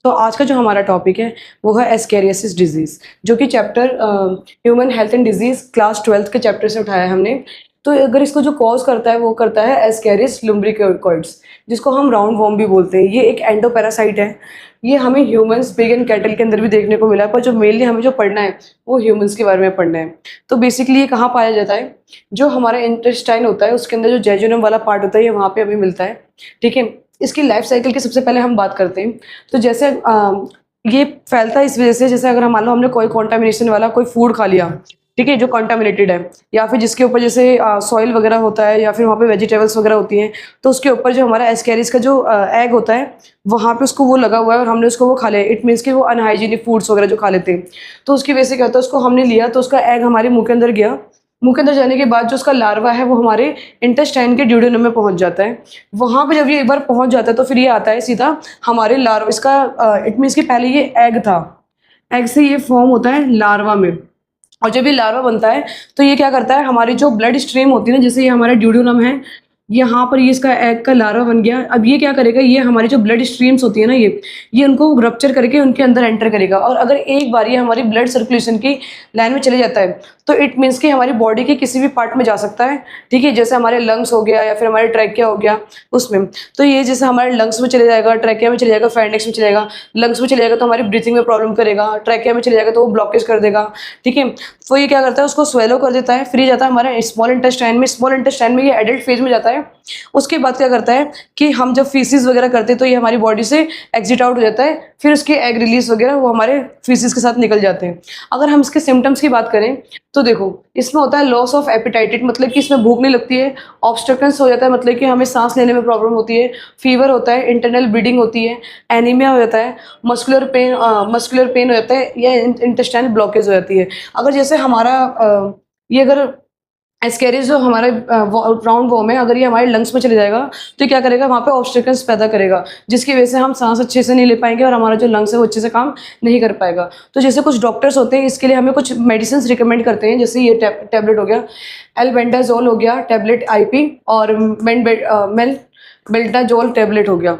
तो आज का जो हमारा टॉपिक है वो है एस्केरियासिस डिजीज़, जो कि chapter human health and disease class 12th के चैप्टर से उठाया है हमने। तो अगर इसको जो कॉज करता है वो करता है एस्केरिस लुम्ब्रिकोइड्स, जिसको हम राउंड वॉर्म भी बोलते हैं। ये एक एंडोपैरासाइट है। ये हमें ह्यूमंस, पिग एंड कैटल के अंदर भी देखने को मिला है, पर जो मेनली हमें जो पढ़ना है वो ह्यूमंस के बारे में पढ़ना है। तो बेसिकली ये कहाँ पाया जाता है? जो हमारा इंटेस्टाइन होता है उसके अंदर जो जेजुनम वाला पार्ट होता है ये वहाँ पे हमें मिलता है। ठीक है, इसकी लाइफ साइकिल की सबसे पहले हम बात करते हैं। तो जैसे ये फैलता है इस वजह से, जैसे अगर हम मान लो हमने कोई कॉन्टामिनेशन वाला कोई फूड खा लिया, ठीक है, जो कॉन्टामिनेटेड है, या फिर जिसके ऊपर जैसे सॉइल वगैरह होता है या फिर वहाँ पे वेजिटेबल्स वगैरह होती हैं, तो उसके ऊपर जो हमारा एस्केरिस का जो एग होता है वहाँ पे उसको वो लगा हुआ है और हमने उसको वो खा लिया। इट मीन्स कि वो अनहाइजीनिक फूड्स वगैरह जो खा लेते हैं, तो उसकी वजह से क्या होता है, उसको हमने लिया तो उसका एग हमारे मुंह के अंदर गया। मुंह के अंदर जाने के बाद जो उसका लार्वा है वो हमारे इंटेस्टाइन के ड्यूडेनम में पहुंच जाता है। वहाँ पे जब ये एक बार पहुंच जाता है तो फिर ये आता है सीधा हमारे लार्वा, इसका इट मीन्स कि पहले ये एग था, एग से ये फॉर्म होता है लार्वा में। और जब ये लार्वा बनता है तो ये क्या करता है, हमारी जो ब्लड स्ट्रीम होती है ना, जैसे ये हमारा ड्यूडेनम है, यहाँ पर ये इसका एग का लार्वा बन गया। अब ये क्या करेगा, ये हमारी जो ब्लड स्ट्रीम्स होती है ना, ये उनको रप्चर करके उनके अंदर एंटर करेगा। और अगर एक बार ये हमारी ब्लड सर्कुलेशन की लाइन में चले जाता है तो इट मीन्स कि हमारी बॉडी के किसी भी पार्ट में जा सकता है। ठीक है, जैसे हमारे लंग्स हो गया या फिर हमारे ट्रैकिया हो गया उसमें। तो ये जैसे हमारे लंग्स में चले जाएगा, ट्रैकिया में चले जाएगा, फेरेंक्स में चले जाएगा। लंग्स में चले जाएगा तो हमारी ब्रीथिंग में प्रॉब्लम करेगा, ट्रैकिया में चले जाएगा तो वो ब्लॉकेज कर देगा। ठीक है, तो ये क्या करता है, उसको स्वेलो कर देता है। फिर ये जाता है हमारे स्मॉल इंटेस्टाइन में। स्मॉल इंटेस्टाइन में ये एडल्ट फेज में जाता है। उसके बाद क्या करता है कि हम जब फीसिस वगैरह करते हैं तो ये हमारी बॉडी से एग्जिट आउट हो जाता है। फिर उसके एग रिलीज वगैरह वो हमारे फीसिस के साथ निकल जाते हैं। अगर हम इसके सिम्टम्स की बात करें तो देखो, इसमें होता है लॉस ऑफ एपिटाइट, मतलब कि इसमें भूख नहीं लगती है। ऑब्स्ट्रक्शंस हो जाता है, मतलब कि हमें सांस लेने में प्रॉब्लम होती है। फीवर होता है, इंटरनल ब्लीडिंग होती है, एनीमिया हो जाता है, मस्कुलर पेन हो जाता है, या इंटेस्टाइनल ब्लॉकेज हो जाती है। अगर जैसे हमारा ये अगर एस्केरिस जो हमारा राउंड वॉर्म है, अगर ये हमारे लंग्स में चले जाएगा तो ये क्या करेगा, वहाँ पे ऑब्स्ट्रक्शंस पैदा करेगा, जिसकी वजह से हम सांस अच्छे से नहीं ले पाएंगे और हमारा जो लंग्स है वो अच्छे से काम नहीं कर पाएगा। तो जैसे कुछ डॉक्टर्स होते हैं इसके लिए हमें कुछ मेडिसिन रिकमेंड करते हैं, जैसे ये टैबलेट हो गया, एल्बेंडाजोल हो गया टैबलेट IP, और मेलबेंडाजोल टैबलेट हो गया।